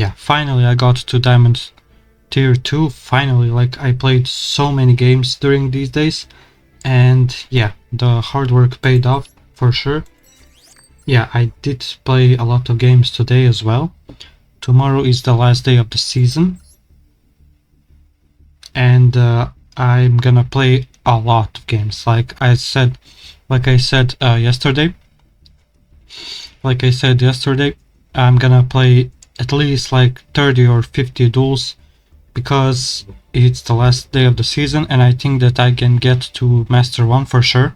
yeah, finally I got to Diamond Tier 2. Finally, like, I played so many games during these days, and yeah, the hard work paid off for sure. Yeah, I did play a lot of games today as well. Tomorrow is the last day of the season, and I'm gonna play a lot of games. Like I said yesterday, I'm gonna play at least like 30 or 50 duels because it's the last day of the season, and I think that I can get to Master 1 for sure.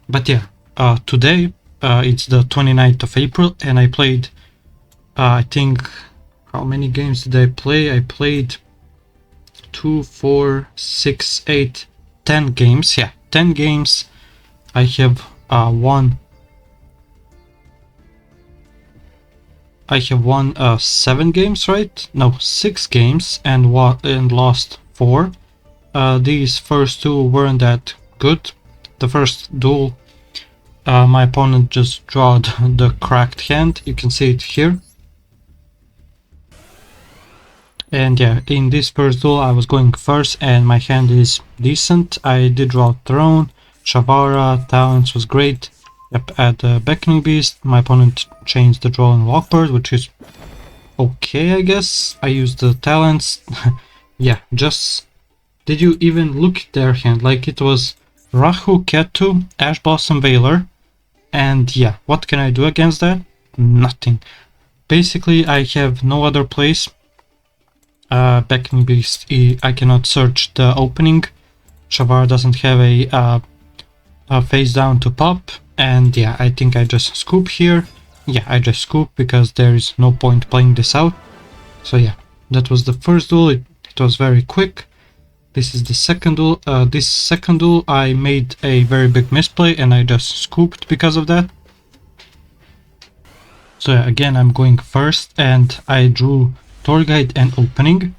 But yeah, today it's the 29th of April, and I played, I think, how many games did I play? I played 2, 4, 6, 8, 10 games. Yeah, 10 games. I have won 7 games, right? No, 6 games, and lost 4. These first 2 weren't that good. The first duel, my opponent just drawed the cracked hand. You can see it here. And yeah, in this first duel I was going first, and my hand is decent. I did draw Throne, Shavara, Talents was great. Yep, at the Beckoning Beast, my opponent changed the draw and Lockbird, which is okay, I guess. I used the Talents. Yeah, just... Did you even look at their hand? Like, it was Rahu, Ketu, Ash Blossom, Veiler. And yeah, what can I do against that? Nothing. Basically, I have no other place. Beckoning Beast, I cannot search the opening. Shavara doesn't have a face down to pop. And yeah, I think I just scoop here. Yeah, I just scoop because there is no point playing this out. So yeah, that was the first duel. It was very quick. This is the second duel. This second duel I made a very big misplay, and I just scooped because of that. So yeah, again I'm going first, and I drew Tour Guide and Opening.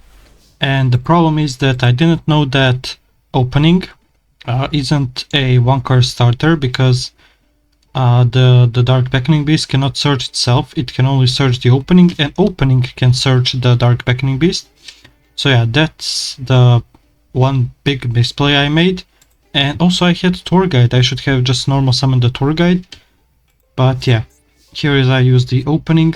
And the problem is that I didn't know that Opening isn't a one-card starter, because the Dark Beckoning Beast cannot search itself. It can only search the Opening, and Opening can search the Dark Beckoning Beast. So yeah, that's the one big misplay I made. And also I had Tour Guide. I should have just normal summoned the Tour Guide. But yeah, here is I use the Opening.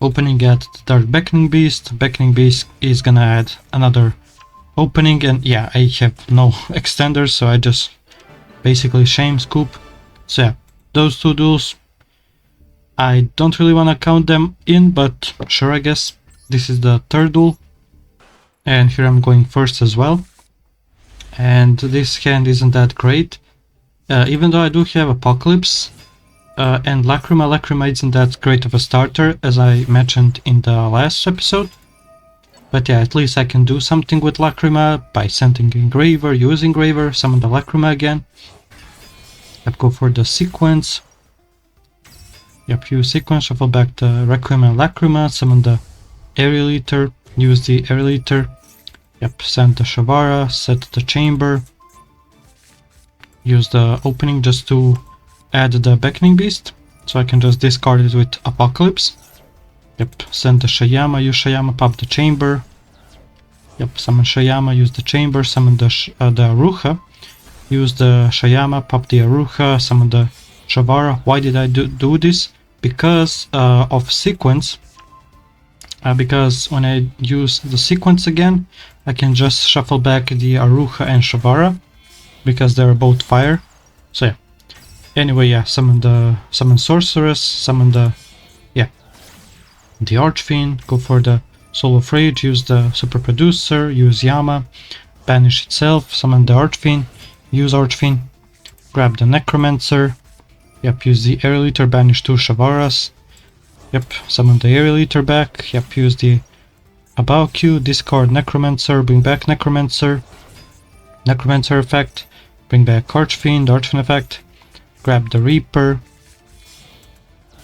Opening at the Dark Beckoning Beast. Beckoning Beast is gonna add another Opening, and yeah, I have no extenders, so I just basically shame scoop. So yeah, those 2 duels, I don't really want to count them in, but sure, I guess. This is the third duel, and here I'm going first as well. And this hand isn't that great, even though I do have Apocalypse, and Lacrima isn't that great of a starter, as I mentioned in the last episode. But yeah, at least I can do something with Lacrima by sending Engraver, use Engraver, summon the Lacrima again. Yep, go for the sequence. Yep, use sequence, shuffle back the Requiem and Lacrima, summon the Aerial Eater, use the Aerial Eater. Yep, send the Shavara, set the Chamber. Use the Opening just to add the Beckoning Beast, so I can just discard it with Apocalypse. Yep, send the Shayama, use Shayama, pop the Chamber. Yep, summon Shayama, use the Chamber, summon the Aruha. Use the Shayama, pop the Aruha, summon the Shavara. Why did I do this? Because of sequence. Because when I use the sequence again, I can just shuffle back the Aruha and Shavara, because they're both fire. So yeah. Anyway, yeah, summon Sorceress, summon the Archfiend, go for the Soul of Rage, use the Super Producer, use Yama, banish itself, summon the Archfiend, use Archfiend, grab the Necromancer, yep, use the Aerial Eater, banish 2 Shavaras, yep, summon the Aerial Eater back, yep, use the Abao-Q, discard Necromancer, bring back Necromancer effect, bring back Archfiend effect, grab the Reaper,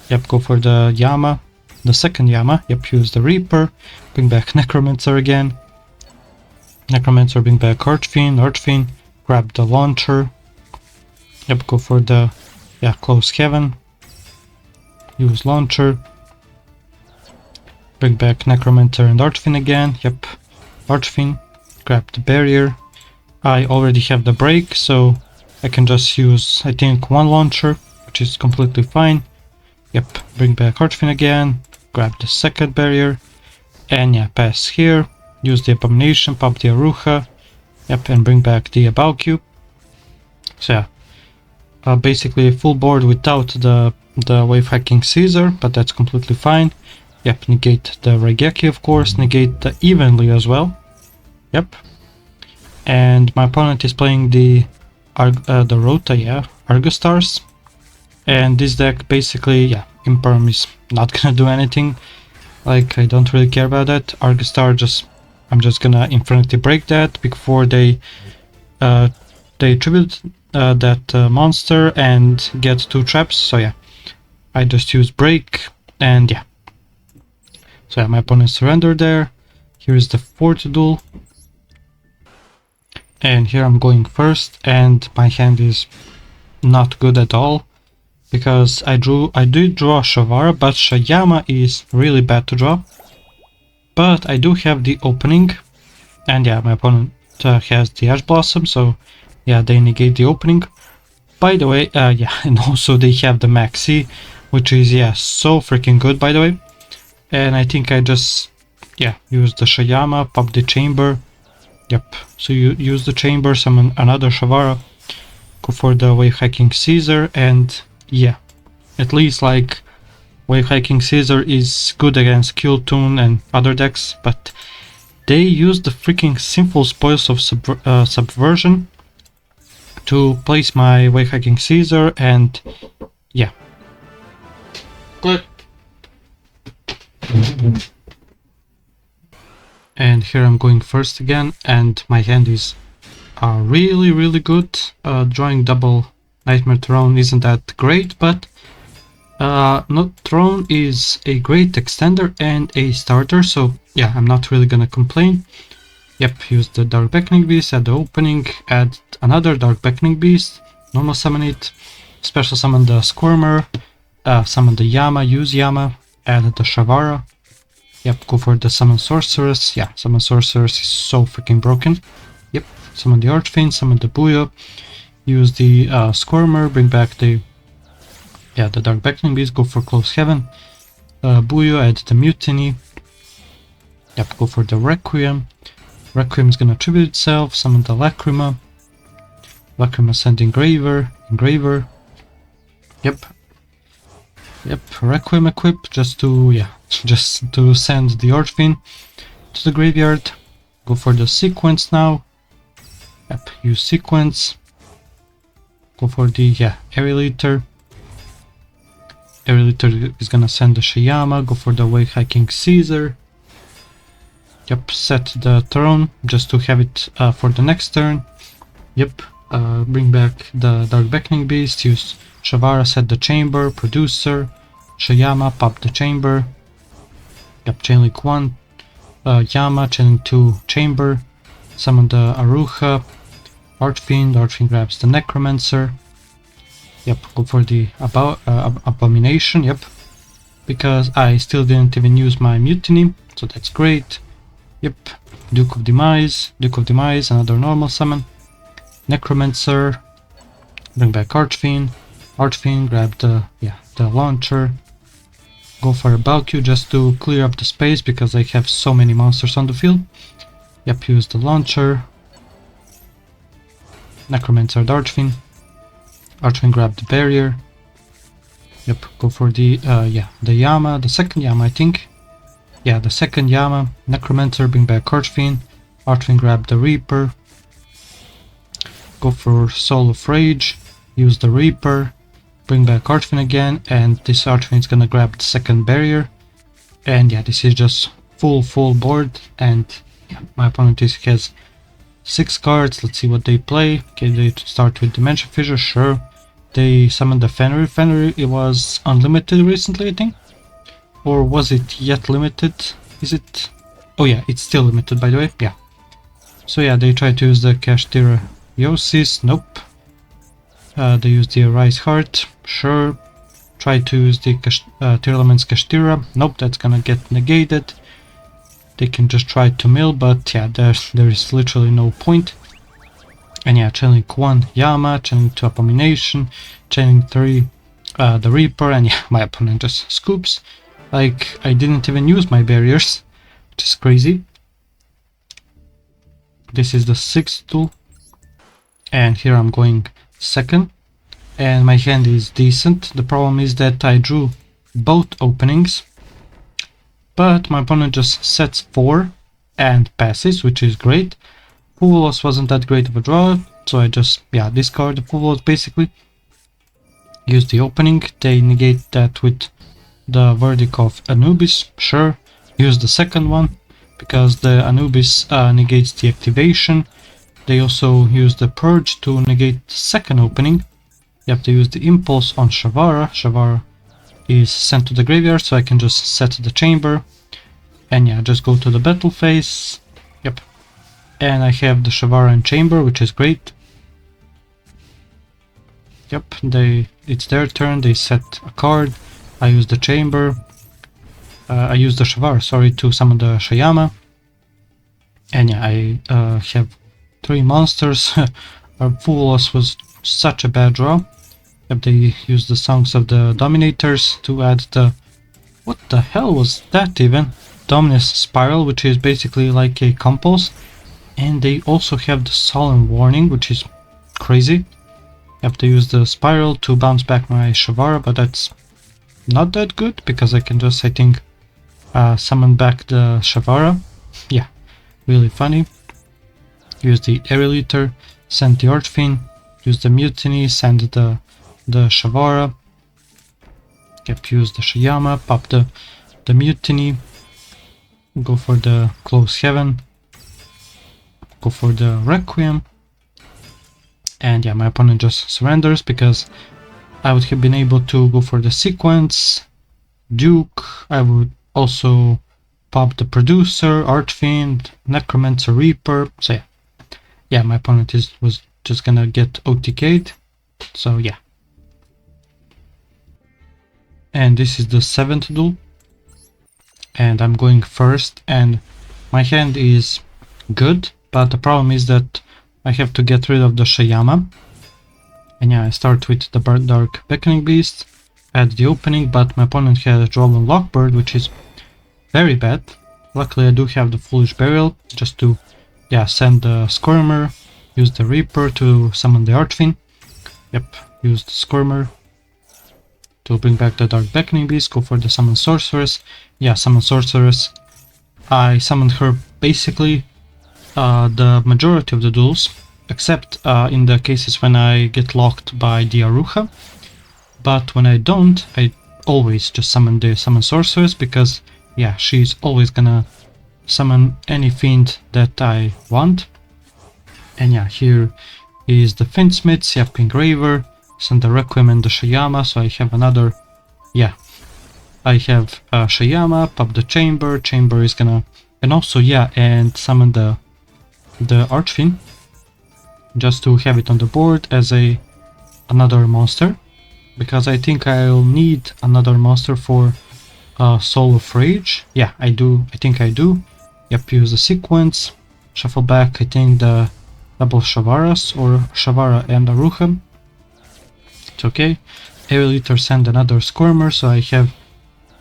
yep, go for the Yama, the second Yama, yep, use the Reaper, bring back Necromancer again, Necromancer, bring back Archfiend, grab the Launcher, yep, go for the, Close Heaven, use Launcher, Bring back Necromancer and Archfiend again. Yep, Archfiend. Grab the barrier. I already have the break, so I can just use, I think, one launcher, which is completely fine. Yep, bring back Archfiend again. Grab the second barrier. And yeah, pass here. Use the Abomination, pop the Aruha. Yep, and bring back the Abaukyu. So yeah, basically a full board without the wave hacking Caesar, but that's completely fine. Yep, negate the Raigeki, of course, negate the Evenly as well. Yep. And my opponent is playing the Rota, yeah, Argostars. And this deck basically, yeah, Imperm is not gonna do anything. Like, I don't really care about that. Argostar I'm just gonna Infernity break that before they tribute that monster and get 2 traps. So yeah, I just use break and yeah. So yeah, my opponent surrendered there. Here's the 4th duel. And here I'm going first, and my hand is not good at all. Because I did draw Shavara, but Shayama is really bad to draw. But I do have the opening. And yeah, my opponent has the Ash Blossom, so yeah, they negate the opening. By the way, yeah, and also they have the Maxi, which is, yeah, so freaking good, by the way. And I think I just, yeah, use the Shayama, pop the Chamber. Yep, so you use the Chamber, summon another Shavara, go for the Wave Hacking Caesar, and yeah, at least like Wave Hacking Caesar is good against Kill Toon and other decks, but they use the freaking Sinful Spoils of Subversion to place my Wave Hacking Caesar, and yeah. Click. And here I'm going first again, and my hand is really good. Drawing double Nightmare Throne isn't that great, but not Throne is a great extender and a starter, so yeah, I'm not really gonna complain. Yep, use the Dark Beckoning Beast at the opening, add another Dark Beckoning Beast, normal summon it, special summon the Squirmer, summon the Yama, use Yama, add the Shavara. Yep, go for the Summon Sorceress. Yeah, Summon Sorceress is so freaking broken. Yep, summon the Archfiend, summon the Booyah, use the Squirmer, bring back the Dark Beckoning Beast, go for Close Heaven, Booyah, add the Mutiny. Yep, go for the Requiem. Requiem is gonna tribute itself, summon the Lacrima. Lacrima send Engraver. Yep, Requiem equip just to send the Archfiend to the graveyard. Go for the Sequence now. Yep, use Sequence. Go for the Aerial-Eater. Aerial-Eater is gonna send the Shayama. Go for the Wave Hacking Caesar. Yep, set the Throne just to have it for the next turn. Yep, bring back the Dark Beckoning Beast. Use Shavara, set the Chamber, Producer, Shayama, pop the Chamber. Yep, Chainlink 1, Yama, Chainlink 2, Chamber, summon the Aruha, Archfiend grabs the Necromancer. Yep, go for the Abomination, yep, because I still didn't even use my Mutiny, so that's great. Yep, Duke of Demise, another normal summon, Necromancer, bring back Archfiend, grab the launcher, go for a Abaukyu just to clear up the space because I have so many monsters on the field. Yep, use the launcher, Necromancer and Archfiend, grab the barrier. Yep, go for the Yama, the second Yama I think. Yeah, the second Yama, Necromancer, bring back Archfiend, grab the Reaper. Go for Soul of Rage, use the Reaper, bring back Archfiend again, and this Archfiend is gonna grab the second barrier. And yeah, this is just full board, and yeah, my opponent has 6 cards. Let's see what they play. Okay, they start with Dimension Fissure, sure. They summon the Fenrir. Fenrir, it was unlimited recently, I think. Or was it yet limited? Is it? Oh yeah, it's still limited, by the way, yeah. So yeah, they try to use the Cashtira Yosis, nope. They use the Arise Heart, sure. try to use the Tearlaman's Kashtira. Nope, that's gonna get negated. They can just try to mill, but yeah, there is literally no point. And yeah, channeling 1 Yama, channeling 2 Abomination, channeling 3 the Reaper, and yeah, my opponent just scoops. Like, I didn't even use my barriers, which is crazy. This is the 6th tool, and here I'm going 2nd, and my hand is decent. The problem is that I drew both openings, but my opponent just sets 4 and passes, which is great. Full loss wasn't that great of a draw, so I just, yeah, discard the full loss basically. Use the opening, they negate that with the Verdict of Anubis, sure. Use the second one, because the Anubis negates the activation. They also use the Purge to negate the second opening. Yep, they use the Impulse on Shavara. Shavara is sent to the graveyard, so I can just set the chamber. And yeah, just go to the battle phase. Yep. And I have the Shavara and chamber, which is great. Yep, it's their turn, they set a card. I use the chamber. I use the Shavara, sorry, to summon the Shayama. And yeah, I have 3 monsters. Our full loss was such a bad draw. Yep, they use the Songs of the Dominators to add the... What the hell was that even? Dominus Spiral, which is basically like a compulse. And they also have the Solemn Warning, which is crazy. Yep, they use the Spiral to bounce back my Shavara, but that's not that good, because I can just, I think, summon back the Shavara. Yeah, really funny. Use the Aerial Eater, send the Archfiend, use the Mutiny, send the Shavara. Yep, use the Shayama, pop the Mutiny, go for the Close Heaven, go for the Requiem, and yeah, my opponent just surrenders, because I would have been able to go for the Sequence, Duke. I would also pop the Producer, Archfiend, Necromancer, Reaper. So yeah, my opponent was just gonna get OTK'd. So yeah. And this is the 7th duel, and I'm going first, and my hand is good, but the problem is that I have to get rid of the Shayama. And yeah, I start with the Dark Beckoning Beast, add the opening, but my opponent has Droll Lockbird, which is very bad. Luckily I do have the Foolish Burial, just to, yeah, send the Squirmer, use the Reaper to summon the Archfiend. Yep, use the Squirmer to bring back the Dark Beckoning Beast, go for the Summon Sorceress. Yeah, Summon Sorceress. I summoned her basically the majority of the duels, except in the cases when I get locked by the Aruha. But when I don't, I always just summon the Summon Sorceress, because yeah, she's always gonna summon any fiend that I want. And yeah, here is the Fiendsmith, Yep, Engraver, send the Requiem and the Shayama, so I have another, yeah, I have Shayama, pop the Chamber, Chamber is gonna, and also, yeah, and summon the Archfiend, just to have it on the board as another monster, because I think I'll need another monster for Soul of Rage. Yeah, I think I do. Yep, use the Sequence, shuffle back, I think the double Shavaras, or Shavara and Aruha. It's okay. Aerial Eater, send another Squirmer, so I have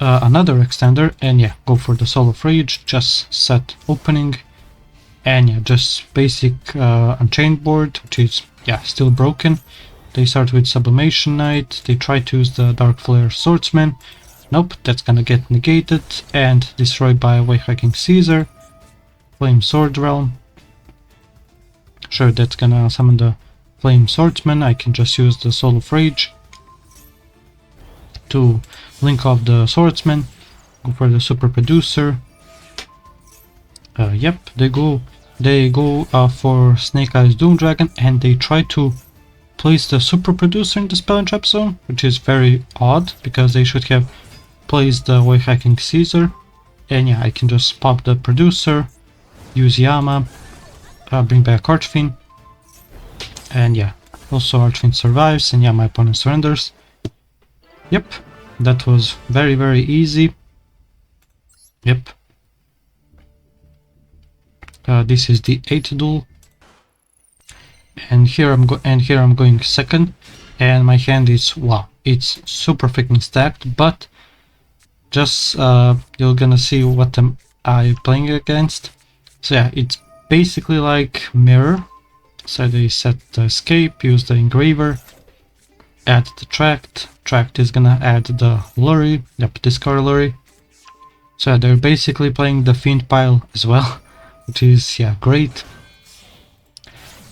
another extender, and yeah, go for the Soul of Rage, just set opening, and yeah, just basic Unchained board, which is, yeah, still broken. They start with Sublimation Knight, they try to use the Dark Flare Swordsman. Nope, that's gonna get negated and destroyed by Wayhacking Caesar. Flame Sword Realm. Sure, that's gonna summon the Flame Swordsman. I can just use the Soul of Rage to link off the Swordsman. Go for the Super Producer. Yep, they go for Snake Eyes Doom Dragon, and they try to place the Super Producer in the Spell and Trap Zone, which is very odd, because they should have placed the Wayhacking Caesar. And yeah, I can just pop the Producer, use Yama, bring back Archfiend, and yeah, also Archfiend survives, and yeah, my opponent surrenders. Yep, that was very easy. Yep. This is the 8th duel, and here I'm going second, and my hand is, wow, it's super freaking stacked. But just you're gonna see what I playing against. So yeah, it's basically like mirror. So they set the escape, use the engraver, add the tract. Tract is gonna add the lorry. Yep, discard lorry. So they're basically playing the fiend pile as well, which is, yeah, great.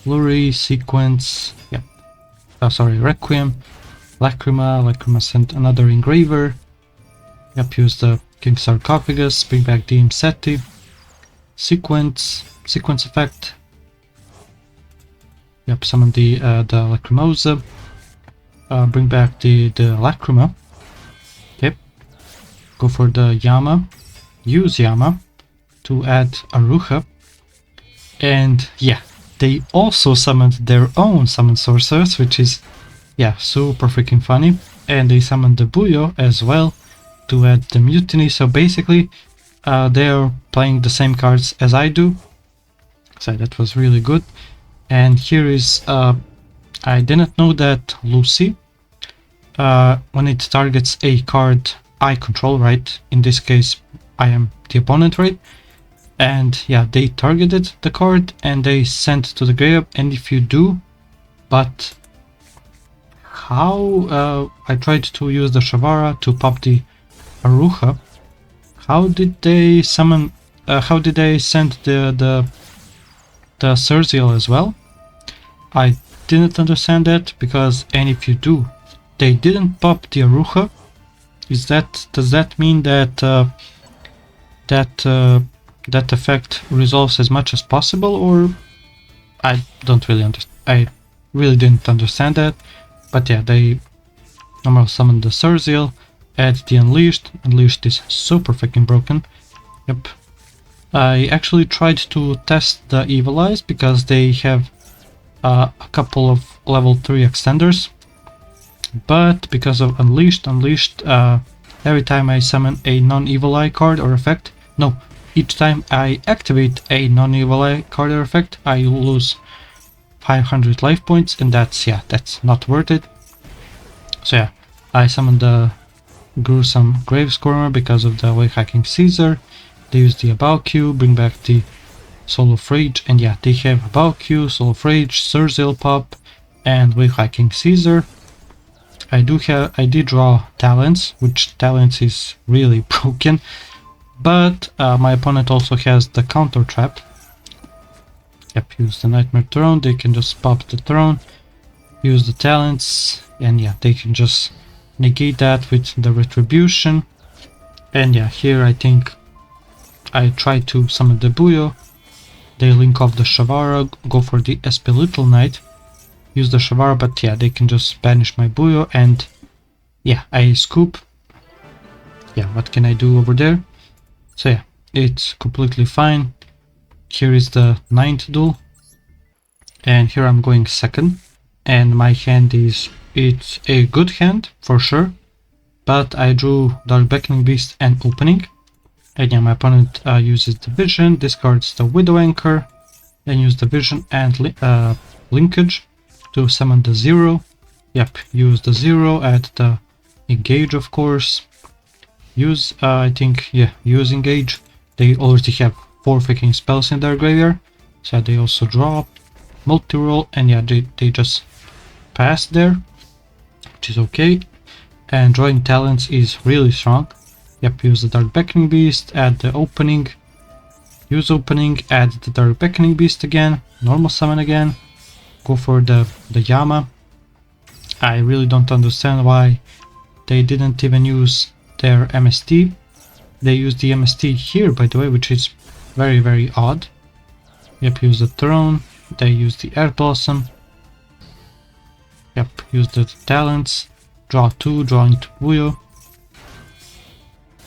Lorry, sequence, yep. Oh, sorry, Requiem, Lacrima sent another engraver. Yep, use the King Sarcophagus, bring back the Infernity. Sequence effect. Yep, summon the Lacrimosa. Bring back the Lacrima. Yep. Go for the Yama. Use Yama to add Aruha. And yeah, they also summoned their own summon sorcerers, which is, yeah, super freaking funny. And they summoned the Buyo as well to add the Mutiny. So basically, they're playing the same cards as I do. So that was really good. And here is, I didn't know that Lucy, when it targets a card I control, right? In this case, I am the opponent, right? And yeah, they targeted the card and they sent to the graveyard. And if you do, but how I tried to use the Shavara to pop the Aruha. How did they summon? How did they send the Surzial as well? I didn't understand that, because, and if you do, they didn't pop the Aruha. Does that mean that that effect resolves as much as possible, or I don't really understand. I really didn't understand that. But yeah, they normal summon the Surzial, add the Unleashed. Unleashed is super freaking broken. Yep. I actually tried to test the Evil Eyes because they have a couple of level 3 extenders. But because of Unleashed, every time I summon a non-Evil Eye card or effect, no, each time I activate a non-Evil Eye card or effect, I lose 500 life points, and that's not worth it. So yeah, I summoned the Gruesome Gravescorner because of the Way Hacking Caesar. They use the About Q, bring back the Soul of Rage, and yeah, they have About Q, Soul of Rage, Surzial Pop, and Way Hacking Caesar. I did draw Talents, which Talents is really broken, but my opponent also has the Counter Trap. Yep, use the Nightmare Throne, they can just pop the throne, use the Talents, and yeah, they can just negate that with the Retribution. And yeah, here I think I try to summon the Buyo, they link off the Shavara, go for the SP Little Knight, use the Shavara, but yeah, they can just banish my Buyo, and yeah, I scoop. Yeah, what can I do over there? So yeah, it's completely fine. Here is the 9th duel, and here I'm going second, and my hand it's a good hand for sure, but I drew Dark Beckoning Beast and Opening. And yeah, my opponent uses the Vision, discards the Widow Anchor, then use the Vision and Linkage to summon the 0. Yep, use the 0, add the Engage, of course. Use, I think, yeah, use Engage. They already have 4 freaking spells in their graveyard, so they also draw, multi-roll, and yeah, they just pass there, which is okay. And drawing Talents is really strong. Yep, use the Dark Beckoning Beast, add the Opening, use Opening, add the Dark Beckoning Beast again, normal summon again, go for the Yama. I really don't understand why they didn't even use their MST. They used the MST here, by the way, which is very odd. Yep, use the Throne, they use the Air Blossom. Yep, use the Talents, draw 2, draw into Buyo.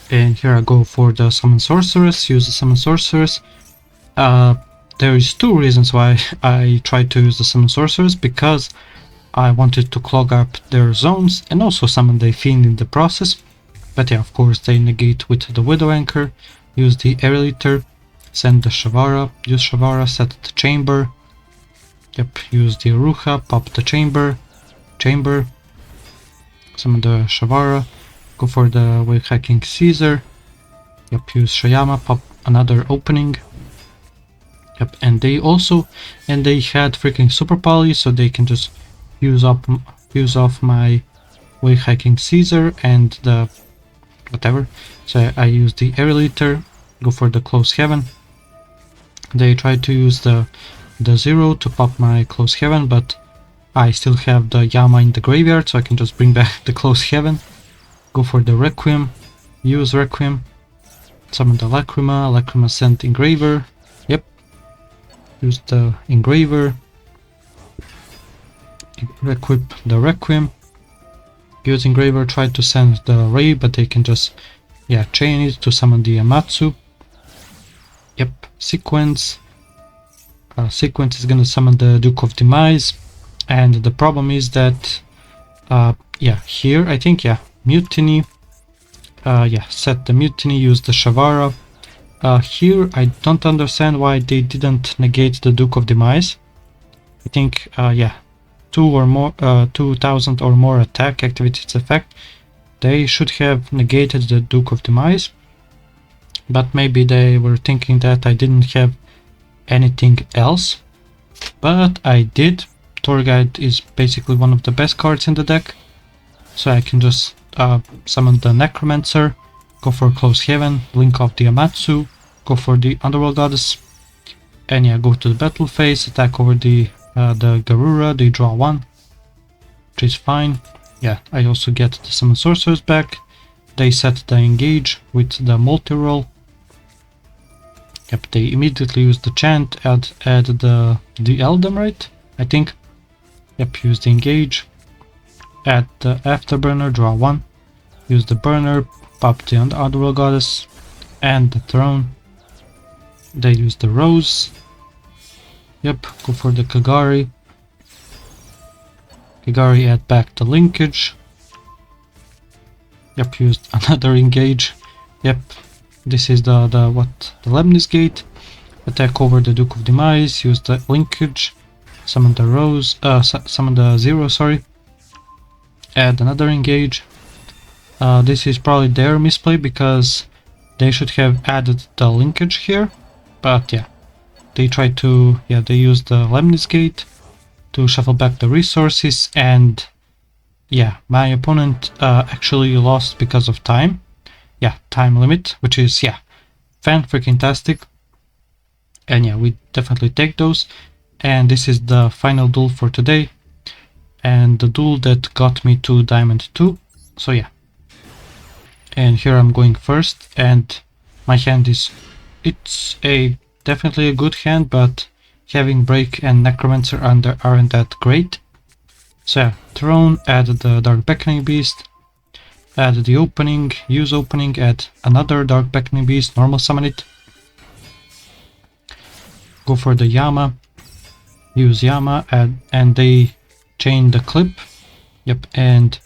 And here I go for the Summon Sorceress, use the Summon Sorceress. There is 2 reasons why I tried to use the Summon Sorceress, because I wanted to clog up their zones and also summon the Fiend in the process. But yeah, of course they negate with the Widow Anchor. Use the Aerial Eater, send the Shavara, use Shavara, set the Chamber. Yep, use the Aruha, pop the Chamber, summon the Shavara, go for the Wave Hacking Caesar. Yep, use Shayama, pop another opening. Yep, and they had freaking Super Poly, so they can just use off my Wave Hacking Caesar and the whatever. So I use the Aerial Eater, go for the Close Heaven. They try to use the 0 to pop my Close Heaven, but I still have the Yama in the graveyard, so I can just bring back the Close Heaven. Go for the Requiem, use Requiem, summon the Lacrima, send Engraver. Yep, use the Engraver, equip the Requiem, use Engraver, try to send the Ray, but they can just chain it to summon the Amatsu. Yep, Sequence. Sequence is gonna summon the Duke of Demise, and the problem is that here I think Mutiny. Set the Mutiny, use the Shavara. Here I don't understand why they didn't negate the Duke of Demise. I think 2000 or more attack activates its effect. They should have negated the Duke of Demise, but maybe they were thinking that I didn't have anything else, but I did. Tour Guide is basically one of the best cards in the deck, so I can just summon the Necromancer, go for Close Heaven, link off the Amatsu, go for the Underworld Goddess, and go to the battle phase, attack over the Garura. They draw 1, which is fine. I also get the Summon Sorcerers back. They set the Engage with the multi-roll. Yep, they immediately use the Chant, add the Eldam, right? I think. Yep, use the Engage, add the Afterburner, draw 1, use the Burner, pop the Underworld Goddess, and the Throne. They use the Rose. Yep, go for the Kagari. Add back the Linkage. Yep, used another Engage. Yep, this is the Lemnis Gate. Attack over the Duke of Demise, use the Linkage, summon the Rose, summon the 0, sorry. Add another Engage. This is probably their misplay, because they should have added the Linkage here, but they try to, they use the Lemnis Gate to shuffle back the resources, and my opponent actually lost because of time. Time limit, which is fan-freaking-tastic. And we definitely take those. And this is the final duel for today, and the duel that got me to Diamond 2. So and here I'm going first, and my hand is, it's definitely a good hand, but having Break and Necromancer aren't that great. So Throne, add the Dark Beckoning Beast, add the Opening, use Opening, add another Dark Beckoning Beast, normal summon it. Go for the Yama, use Yama, and they chain the Clip. Yep, and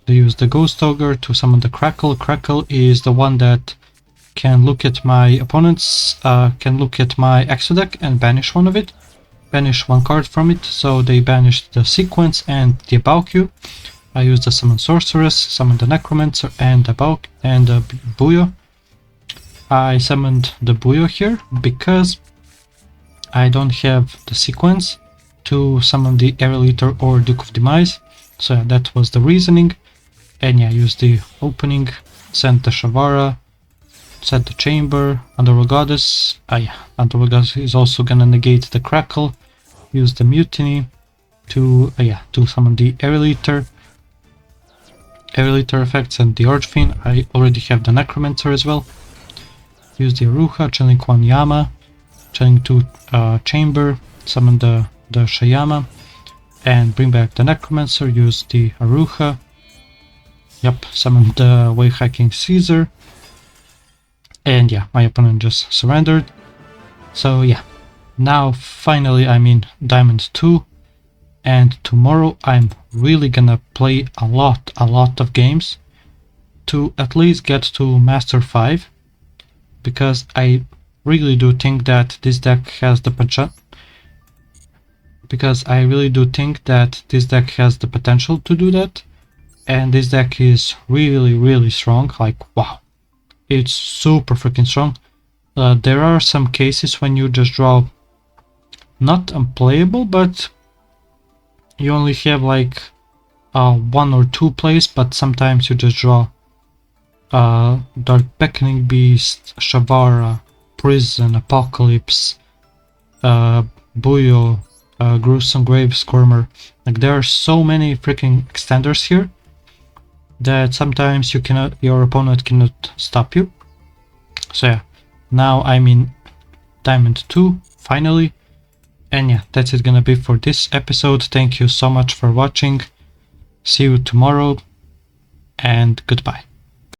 they use the Ghost Ogre to summon the Crackle. Crackle is the one that can look at my opponent's, can look at my Exo deck and banish one of it. Banish one card from it, so they banished the Sequence and the Abaukyu. I used the Summon Sorceress, summon the Necromancer and the Buyo. I summoned the Buyo here because I don't have the Sequence to summon the Aerial Eater or Duke of Demise, so that was the reasoning. And use the Opening, send the Shavara, set the Chamber, Underworld Goddess. Underworld Goddess is also gonna negate the Crackle. Use the Mutiny to summon the Aerial Eater. Aerial Eater effects and the Archfiend. I already have the Necromancer as well. Use the Aruha, channeling 1 Yama, channeling 2 Chamber, summon the Shayama, and bring back the Necromancer. Use the Aruha. Yep, summon the Wave Hacking Caesar. And my opponent just surrendered. So now finally I'm in Diamond 2, and tomorrow I'm really gonna play a lot of games. to at least get to Master 5, because I really do think that this deck has the potential. Because I really do think that this deck has the potential to do that, and this deck is really strong. Like, wow, it's super freaking strong. There are some cases when you just draw not unplayable, but you only have like one or two plays, but sometimes you just draw Dark Beckoning Beast, Shavara, Prison, Apocalypse, Buyo, Gruesome Grave Squirmer. Like, there are so many freaking extenders here that sometimes your opponent cannot stop you. So yeah, now I'm in Diamond 2 finally. And yeah, that's it gonna be for this episode. Thank you so much for watching. See you tomorrow, and goodbye.